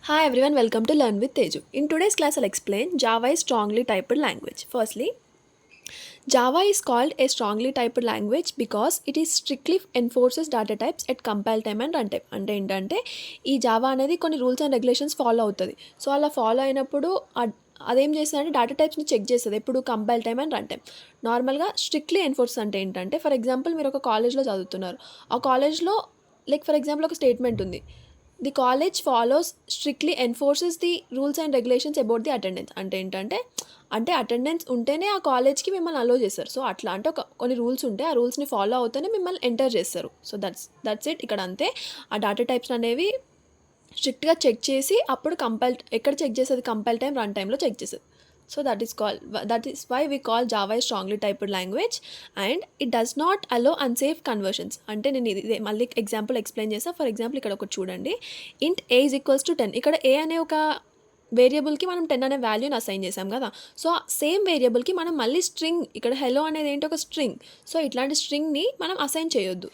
Hi everyone, welcome to Learn with Teju. In today's class, I'll explain Java is strongly typed language. Firstly, Java is called a strongly typed language because it is strictly enforces data types at compile time and runtime. అంటే ఏంటంటే ఈ Java అనేది కొన్ని rules and regulations follow అవుతుంది. So అలా follow అయినప్పుడు అదేం చేస్తుందంటే డేటా టైప్స్ని చెక్ చేస్తుంది ఎప్పుడు compile time and run time. నార్మల్గా స్ట్రిక్ట్లీ ఎన్ఫోర్స్ అంటే ఏంటంటే ఫర్ ఎగ్జాంపుల్ మీరు ఒక కాలేజ్లో చదువుతున్నారు. ఆ కాలేజ్లో ఫర్ ఎగ్జాంపుల్ ఒక స్టేట్మెంట్ ఉంది. The college follows strictly enforces the rules and regulations about the attendance. అంటే ఏంటంటే అటెండెన్స్ ఉంటేనే ఆ కాలేజ్కి మిమ్మల్ని అలో చేస్తారు. సో అట్లా అంటే కొన్ని రూల్స్ ఉంటాయి, ఆ రూల్స్ని ఫాలో అవుతూనే మిమ్మల్ని ఎంటర్ చేస్తారు. So that's it. ఇక్కడ అంతే. ఆ డేటా టైప్స్ అనేవి స్ట్రిక్ట్గా చెక్ చేసి అప్పుడు ఎక్కడ చెక్ చేసేది కంపైల్ టైం రన్ టైంలో చెక్ చేసేది. So that is why we call Java a strongly typed language and it does not allow unsafe conversions. అంటే నేను ఇది మళ్ళీ ఎగ్జాంపుల్ ఎక్స్ప్లెయిన్ చేస్తాను. ఫర్ ఎగ్జాంపుల్ ఇక్కడ ఒకటి చూడండి. int a is equals to 10. ఇక్కడ a అనే ఒక వేరియబుల్కి మనం 10 అనే వాల్యూని అసైన్ చేసాం కదా. సో సేమ్ వేరియబుల్కి మనం మళ్ళీ స్ట్రింగ్, ఇక్కడ హెలో అనేది ఏంటి ఒక స్ట్రింగ్. సో ఇట్లాంటి స్ట్రింగ్ని మనం అసైన్ చేయొద్దు.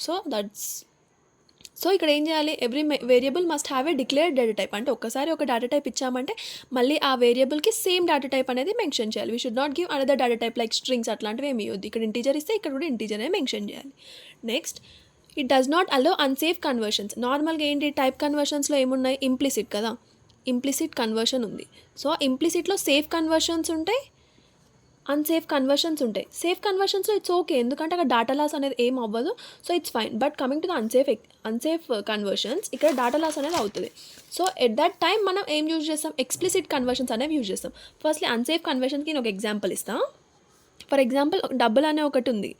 సో ఇక్కడ ఏం చేయాలి, every variable must have a declared data type. అంటే ఒక్కసారి ఒక డేటా టైప్ ఇచ్చామంటే మళ్ళీ ఆ వేరియబుల్కి సేమ్ డేటా టైప్ అనేది మెన్షన్ చేయాలి. We should not give another data type like strings అట్లాంటివి ఏమి ఇవ్వద్దు. ఇక్కడ ఇంటీజర్ ఇస్తే ఇక్కడ కూడా ఇంటీజర్ అనేది మెన్షన్ చేయాలి. Next, it does not allow unsafe conversions. నార్మల్గా ఏంటి టైప్ కన్వర్షన్స్లో ఏమున్నాయి, ఇంప్లిసిట్ కదా, ఇంప్లిసిట్ కన్వర్షన్ ఉంది. సో ఇంప్లిసిట్లో సేఫ్ కన్వర్షన్స్ ఉంటాయి, అన్సేఫ్ కన్వర్షన్స్ ఉంటాయి. సేఫ్ కన్వర్షన్స్లో ఇట్స్ ఓకే, ఎందుకంటే అక్కడ డేటా లాస్ అనేది ఏం అవ్వదు. So it's fine. But coming to the unsafe conversions, ఇక్కడ డేటా లాస్ అనేది అవుతుంది. సో ఎట్ దట్ టైం మనం ఏం యూజ్ చేస్తాం, ఎక్స్ప్లిసిట్ కన్వర్షన్స్ అనేవి యూజ్ చేస్తాం. ఫస్ట్లీ అన్సేఫ్ కన్వర్షన్కి నేను ఒక ఎగ్జాంపుల్ ఇస్తాను. ఫర్ ఎగ్జాంపుల్ డబుల్ అనే ఒకటి ఉంది.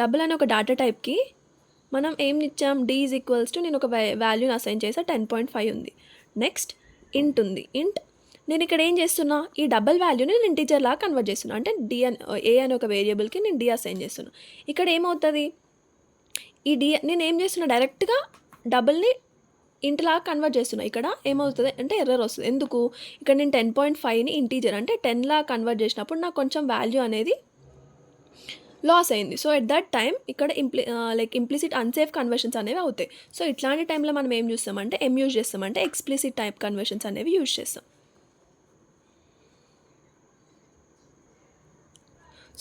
డబుల్ అనే ఒక డేటా టైప్కి మనం ఏం ఇచ్చాం, d ఈజ్ ఈక్వల్స్ టు నేను ఒక వాల్యూని అసైన్ చేసా, 10.5 ఉంది. నెక్స్ట్ ఇంట్ ఉంది. ఇంట్ నేను ఇక్కడ ఏం చేస్తున్నా, ఈ డబల్ వాల్యూని నేను ఇంటీజర్ లాగా కన్వర్ట్ చేస్తున్నా. అంటే ఏ అనే ఒక వేరియబుల్కి నేను డి అసైన్ చేస్తున్నా. ఇక్కడ ఏమవుతుంది, ఈ నేను ఏం చేస్తున్నా, డైరెక్ట్గా డబల్ని ఇంట్ లాగా కన్వర్ట్ చేస్తున్నా. ఇక్కడ ఏమవుతుంది అంటే ఎర్రర్ వస్తుంది. ఎందుకు, ఇక్కడ నేను 10.5ని ఇంటీజర్ అంటే 10 లాగా కన్వర్ట్ చేసినప్పుడు నాకు కొంచెం వాల్యూ అనేది లాస్ అయింది. సో ఎట్ దట్ టైం ఇక్కడ ఇంప్లిసిట్ అన్సేఫ్ కన్వర్షన్స్ అనేవి అవుతాయి. సో ఇట్లాంటి టైంలో మనం ఏం చూస్తామంటే యూజ్ చేస్తామంటే ఎక్స్ప్లిసిట్ టైప్ కన్వర్షన్స్ అనేవి యూజ్ చేస్తాం.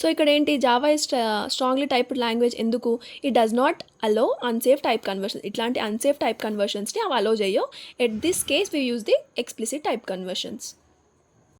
సో ఇక్కడ ఏంటి, Java is strongly typed language. ఎందుకు, it does not allow unsafe type conversions. ఇట్లాంటి అన్సేఫ్ టైప్ కన్వర్షన్స్ని అవి అలో చేయో. At this case we use the explicit type conversions.